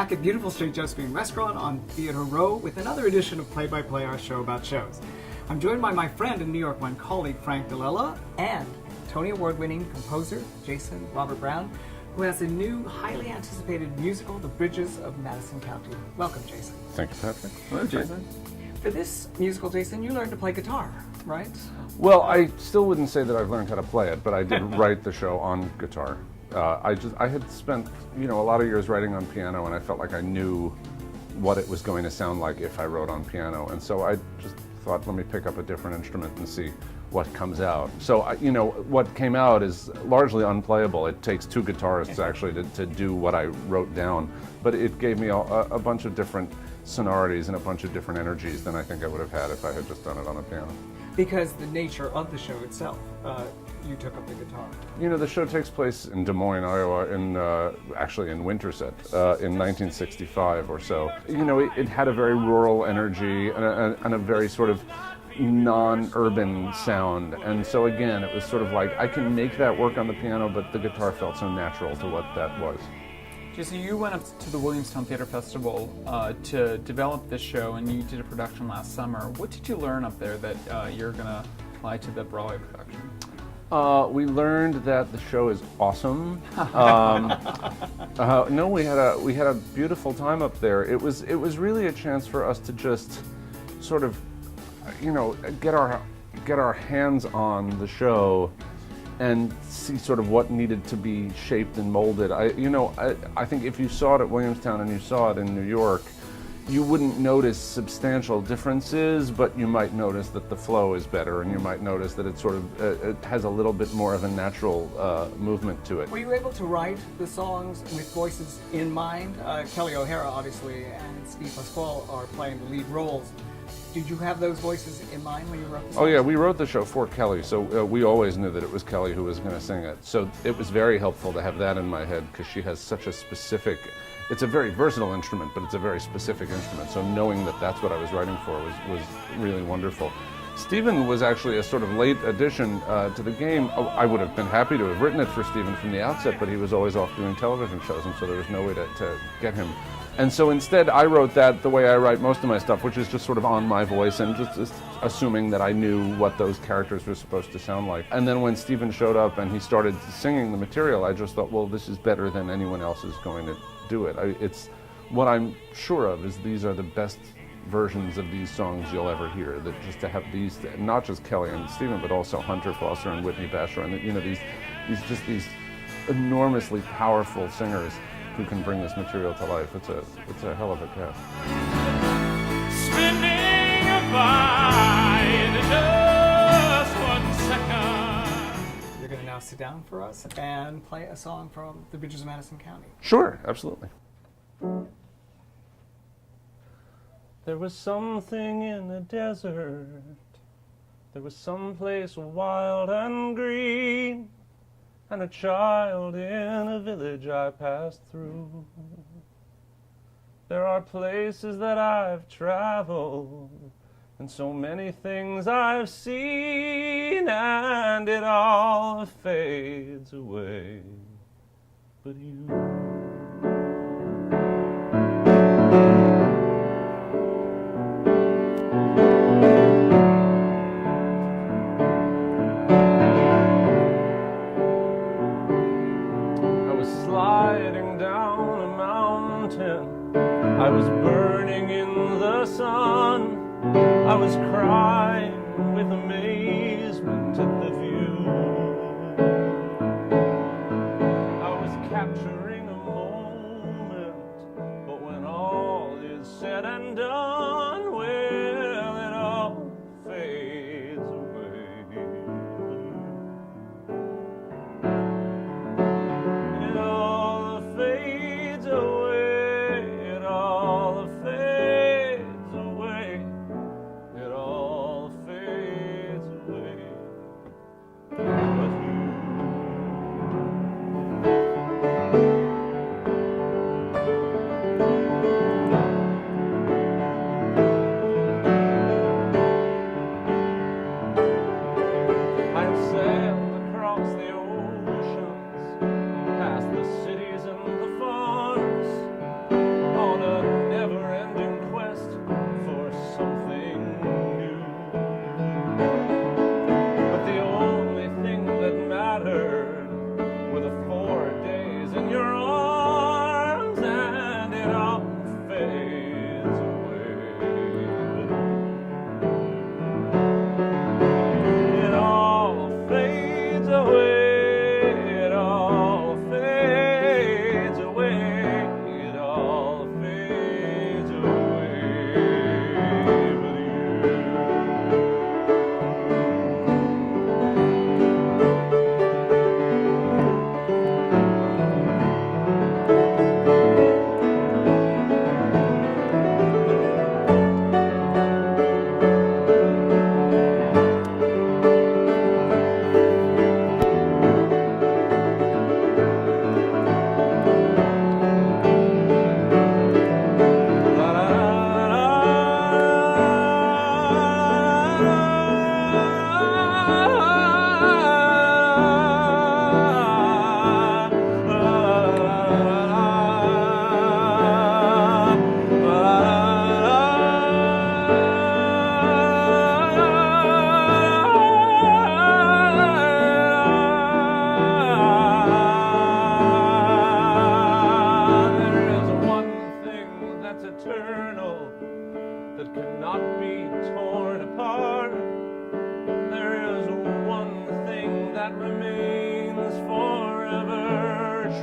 back at beautiful Street Josephine Restaurant on Theater Row with another edition of Play by Play, our show about shows. I'm joined by my friend and New York One colleague Frank DeLella and Tony Award-winning composer Jason Robert Brown, who has a new, highly anticipated musical, The Bridges of Madison County. Welcome, Jason. Thank you, Patrick. Hello, Jason. For this musical, Jason, you learned to play guitar, right? Well, I still wouldn't say that I've learned how to play it, but I did write the show on guitar. I had spent, a lot of years writing on piano, and I felt like I knew what it was going to sound like if I wrote on piano. And so I just thought, let me pick up a different instrument and see what comes out. So, what came out is largely unplayable. It takes two guitarists actually to do what I wrote down, but it gave me a bunch of different sonorities and a bunch of different energies than I think I would have had if I had just done it on a piano. Because the nature of the show itself, you took up the guitar. The show takes place in Des Moines, Iowa, actually in Winterset, in 1965 or so. It had a very rural energy and a very sort of non-urban sound, and so again, it was sort of like I can make that work on the piano, but the guitar felt so natural to what that was. Jason, you went up to the Williamstown Theater Festival to develop this show, and you did a production last summer. What did you learn up there that you're going to apply to the Broadway production? We learned that the show is awesome. No, we had a beautiful time up there. It was really a chance for us to just sort of, get our hands on the show and see sort of what needed to be shaped and molded. I think if you saw it at Williamstown and you saw it in New York, you wouldn't notice substantial differences, but you might notice that the flow is better, and you might notice that it sort of it has a little bit more of a natural movement to it. Were you able to write the songs with voices in mind? Kelly O'Hara, obviously, and Steve Pasquale are playing the lead roles. Did you have those voices in mind when you wrote the songs? Oh yeah, we wrote the show for Kelly, so we always knew that it was Kelly who was going to sing it. So it was very helpful to have that in my head, because she has such a specific, it's a very versatile instrument, but it's a very specific instrument. So knowing that that's what I was writing for was really wonderful. Stephen was actually a sort of late addition to the game. I would have been happy to have written it for Stephen from the outset, but he was always off doing television shows, and so there was no way to get him. And so instead, I wrote that the way I write most of my stuff, which is just sort of on my voice and just assuming that I knew what those characters were supposed to sound like. And then when Stephen showed up and he started singing the material, I just thought, well, this is better than anyone else is going to do it. It's what I'm sure of is these are the best versions of these songs you'll ever hear. That just to have these, not just Kelly and Stephen, but also Hunter Foster and Whitney Basher, and these enormously powerful singers who can bring this material to life. It's a hell of a cast. Spinning by in just 1 second. You're going to now sit down for us and play a song from The Bridges of Madison County. Sure, absolutely. There was something in the desert. There was some place wild and green, and a child in a village I passed through. There are places that I've traveled, and so many things I've seen, and it all fades away, but you. I was burning in the sun. I was crying with amazement at the view. I was capturing a moment, but when all is said and done, well, it all fades away. It all fades away.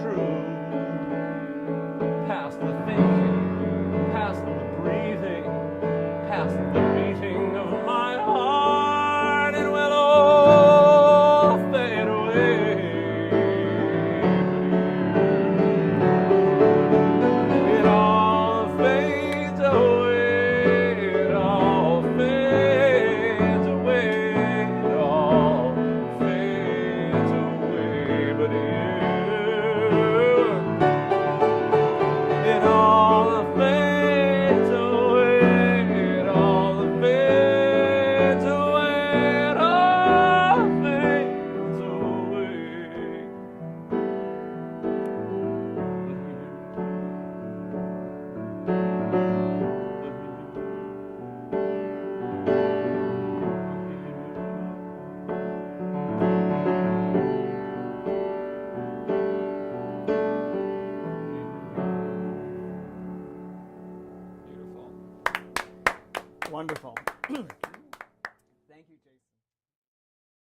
true. Past the thinking, past the breathing, past the beating of my heart, it will all fade away. It all fades away, it all fades away, it all fades away, but it all fades away, it all fades away, it all fades away. Beautiful. Wonderful.